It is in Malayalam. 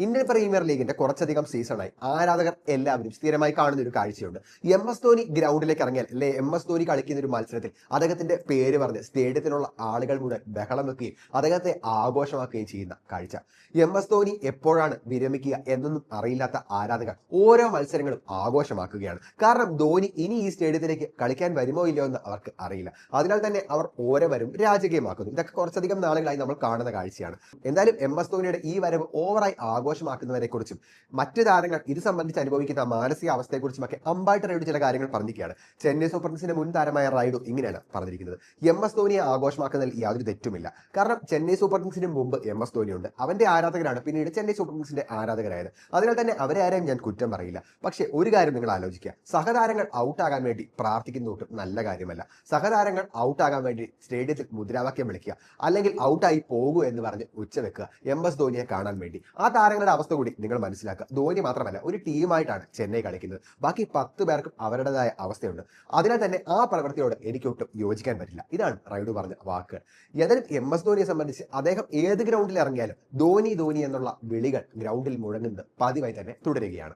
ഇന്ത്യൻ പ്രീമിയർ ലീഗിന്റെ കുറച്ചധികം സീസണായി ആരാധകർ എല്ലാവരും സ്ഥിരമായി കാണുന്ന ഒരു കാഴ്ചയുണ്ട്. MS ധോണി ഗ്രൗണ്ടിലേക്ക് ഇറങ്ങിയാൽ അല്ലെ MS ധോണി കളിക്കുന്ന ഒരു മത്സരത്തിൽ അദ്ദേഹത്തിന്റെ പേര് പറഞ്ഞ് സ്റ്റേഡിയത്തിലുള്ള ആളുകൾ മുഴുവൻ ബഹളം വെക്കുകയും അദ്ദേഹത്തെ ആഘോഷമാക്കുകയും ചെയ്യുന്ന കാഴ്ച. MS ധോണി എപ്പോഴാണ് വിരമിക്കുക എന്നൊന്നും അറിയില്ലാത്ത ആരാധകർ ഓരോ മത്സരങ്ങളും ആഘോഷമാക്കുകയാണ്. കാരണം ധോണി ഇനി ഈ സ്റ്റേഡിയത്തിലേക്ക് കളിക്കാൻ വരുമോ ഇല്ലയോ എന്ന് അവർക്ക് അറിയില്ല. അതിനാൽ തന്നെ അവർ ഓരോ വരവും രാജകീയമാക്കുന്നു. ഇതൊക്കെ കുറച്ചധികം നാളുകളായി നമ്മൾ കാണുന്ന കാഴ്ചയാണ്. എന്തായാലും MS ധോണിയുടെ ഈ വരവ് ഓവറായി ആഘോഷമാക്കുന്നവരെ കുറിച്ചും മറ്റു താരങ്ങൾ ഇത് സംബന്ധിച്ച് അനുഭവിക്കുന്ന മാനസിക അവസ്ഥയെക്കുറിച്ചും ഒക്കെ അമ്പായിട്ട് റൈഡു ചില കാര്യങ്ങൾ പറഞ്ഞിരിക്കുകയാണ്. ചെന്നൈ സൂപ്പർ കിങ്സിന്റെ മുൻ താരമായ റൈഡു ഇങ്ങനെയാണ് പറഞ്ഞിരിക്കുന്നത്: MS ധോണിയെ ആഘോഷമാക്കുന്നതിൽ യാതൊരു തെറ്റുമില്ല. കാരണം ചെന്നൈ സൂപ്പർ കിങ്സിന് മുമ്പ് MS ധോണി ഉണ്ട്. അവന്റെ ആരാധകരാണ് പിന്നീട് ചെന്നൈ സൂപ്പർ കിങ്സിന്റെ ആരാധകരായത്. അതിനാൽ തന്നെ അവരെ ആരെയും ഞാൻ കുറ്റം പറയില്ല. പക്ഷേ ഒരു കാര്യം നിങ്ങൾ ആലോചിക്കുക, സഹതാരങ്ങൾ ഔട്ടാകാൻ വേണ്ടി പ്രാർത്ഥിക്കുന്ന ഒട്ടും നല്ല കാര്യമല്ല. സഹതാരങ്ങൾ ഔട്ടാകാൻ വേണ്ടി സ്റ്റേഡിയത്തിൽ മുദ്രാവാക്യം വിളിക്കുക, അല്ലെങ്കിൽ ഔട്ടായി പോകൂ എന്ന് പറഞ്ഞ് ഉച്ചവെക്കുക MS ധോണിയെ കാണാൻ വേണ്ടി. ആ താരങ്ങളുടെ അവസ്ഥ കൂടി നിങ്ങൾ മനസ്സിലാക്കുക. ധോണി മാത്രമല്ല, ഒരു ടീമായിട്ടാണ് ചെന്നൈ കളിക്കുന്നത്. ബാക്കി 10 പേർക്കും അവരുടേതായ അവസ്ഥയുണ്ട്. അതിനാൽ തന്നെ ആ പ്രവൃത്തിയോട് എനിക്കൊട്ടും യോജിക്കാൻ പറ്റില്ല. ഇതാണ് റൈഡു പറഞ്ഞ വാക്കുകൾ. ഏതായാലും MS ധോണിയെ സംബന്ധിച്ച് അദ്ദേഹം ഏത് ഗ്രൗണ്ടിൽ ഇറങ്ങിയാലും ധോണി ധോണി എന്നുള്ള വിളികൾ ഗ്രൗണ്ടിൽ മുഴങ്ങുന്നത് പതിവായി തന്നെ തുടരുകയാണ്.